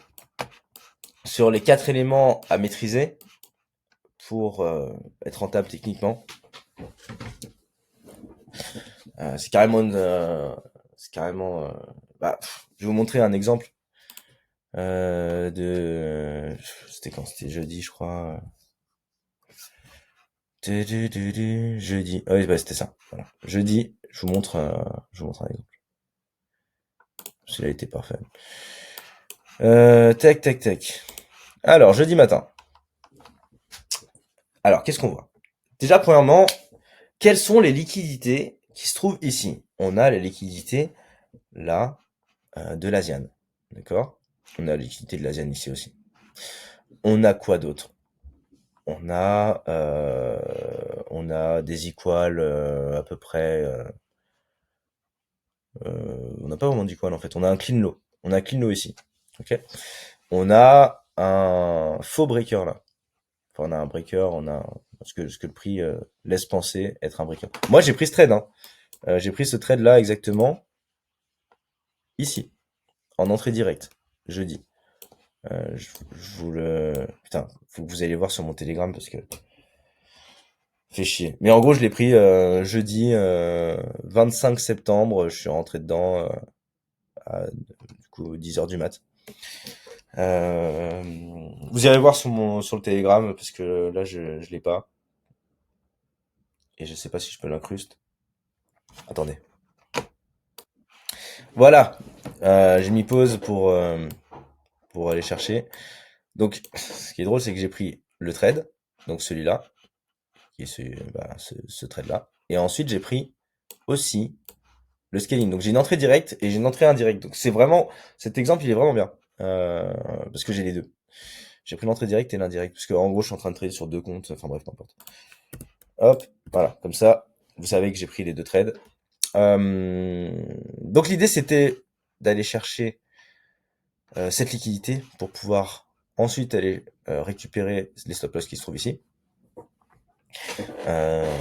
sur les 4 éléments à maîtriser pour être rentable techniquement. C'est carrément bah, je vais vous montrer un exemple c'était quand? C'était jeudi, je crois. Jeudi. Ah oui, bah, c'était ça. Voilà. Jeudi, je vous montre un exemple. Celui-là était parfait. Tac, tac, tac. Alors, jeudi matin. Alors, qu'est-ce qu'on voit? Déjà, premièrement, quelles sont les liquidités qui se trouvent ici? On a les liquidités, là, de l'Asian. D'accord? On a la liquidité de l'Asian ici aussi. On a quoi d'autre? On a des equals à peu près. On n'a pas vraiment d'equal en fait. On a un clean low. On a un clean low ici. Ok. On a un faux breaker là. Enfin, on a un breaker. On a ce que le prix laisse penser être un breaker. Moi, j'ai pris ce trade. Hein. J'ai pris ce trade là exactement ici, en entrée directe, jeudi. Je vous le. Putain, faut que vous allez voir sur mon Telegram parce que fait chier. Mais en gros, je l'ai pris jeudi 25 septembre. Je suis rentré dedans à du coup 10 heures du mat. Vous irez voir sur le Telegram parce que là je l'ai pas et je sais pas si je peux l'incruste. Attendez. Voilà. J'ai mis pause pour aller chercher. Donc ce qui est drôle c'est que j'ai pris le trade, donc celui-là qui est ce trade là et ensuite j'ai pris aussi le scaling. Donc j'ai une entrée directe et j'ai une entrée indirecte. Donc c'est vraiment cet exemple il est vraiment bien parce que j'ai les deux. J'ai pris l'entrée directe et l'indirect parce que en gros je suis en train de trader sur deux comptes. Enfin bref, n'importe. Hop, voilà, comme ça vous savez que j'ai pris les deux trades. Donc l'idée c'était d'aller chercher cette liquidité pour pouvoir ensuite aller récupérer les stop loss qui se trouvent ici. Euh,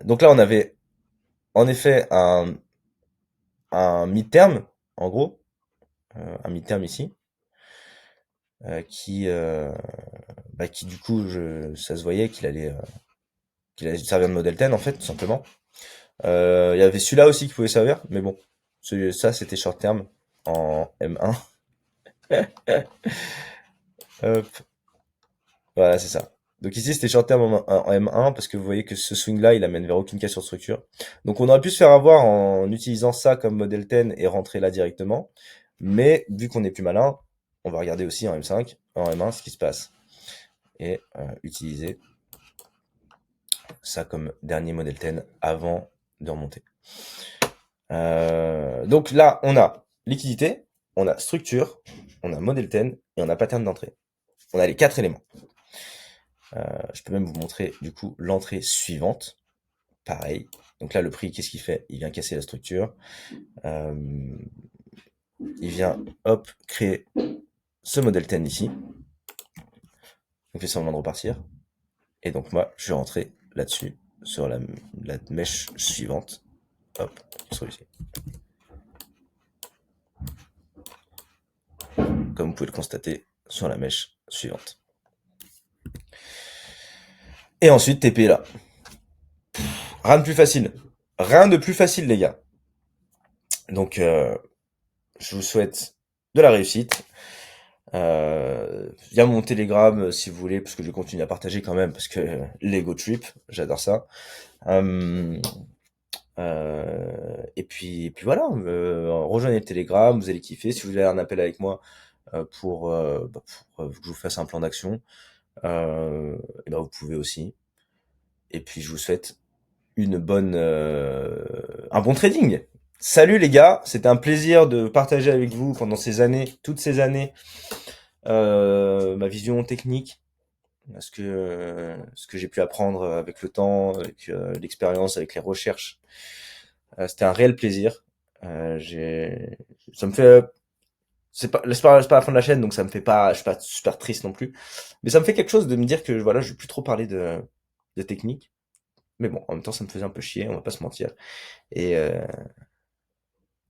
donc là on avait en effet un mid-term en gros, un mid-term ici. Qui du coup ça se voyait qu'il allait servir de modèle 10 en fait tout simplement. Il y avait celui-là aussi qui pouvait servir mais bon ça c'était short term en M1. Hop, voilà c'est ça. Donc ici c'était short term en M1 parce que vous voyez que ce swing là il amène vers aucune cassure de structure. Donc on aurait pu se faire avoir en utilisant ça comme modèle 10 et rentrer là directement, mais vu qu'on est plus malin on va regarder aussi en M5 en M1 ce qui se passe et utiliser ça comme dernier modèle 10 avant de remonter. Donc là, on a liquidité, on a structure, on a model 10 et on a pattern d'entrée. On a les 4 éléments. Je peux même vous montrer du coup l'entrée suivante. Pareil. Donc là, le prix, qu'est-ce qu'il fait? Il vient casser la structure. Il vient, hop, créer ce modèle 10 ici. On fait semblant de repartir. Et donc moi, je vais rentrer là-dessus, sur la mèche suivante. Hop, sur ici. Comme vous pouvez le constater, sur la mèche suivante. Et ensuite, TP là. Rien de plus facile. Rien de plus facile, les gars. Donc, je vous souhaite de la réussite. Via mon Telegram, si vous voulez, parce que je continue à partager quand même, parce que Lego Trip, j'adore ça. Et puis voilà, rejoignez le Telegram, vous allez kiffer. Si vous voulez un appel avec moi pour que je vous fasse un plan d'action, et ben vous pouvez aussi. Et puis je vous souhaite un bon trading. Salut les gars, c'était un plaisir de partager avec vous pendant ces années, toutes ces années, ma vision technique, ce que j'ai pu apprendre avec le temps, avec l'expérience, avec les recherches. C'était un réel plaisir. Ça me fait, c'est pas la fin de la chaîne, donc ça me fait pas, je suis pas super triste non plus, mais ça me fait quelque chose de me dire que voilà, je vais plus trop parler de technique. Mais bon, en même temps, ça me faisait un peu chier, on va pas se mentir. Et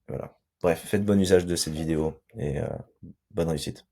voilà. Bref, faites bon usage de cette vidéo et bonne réussite.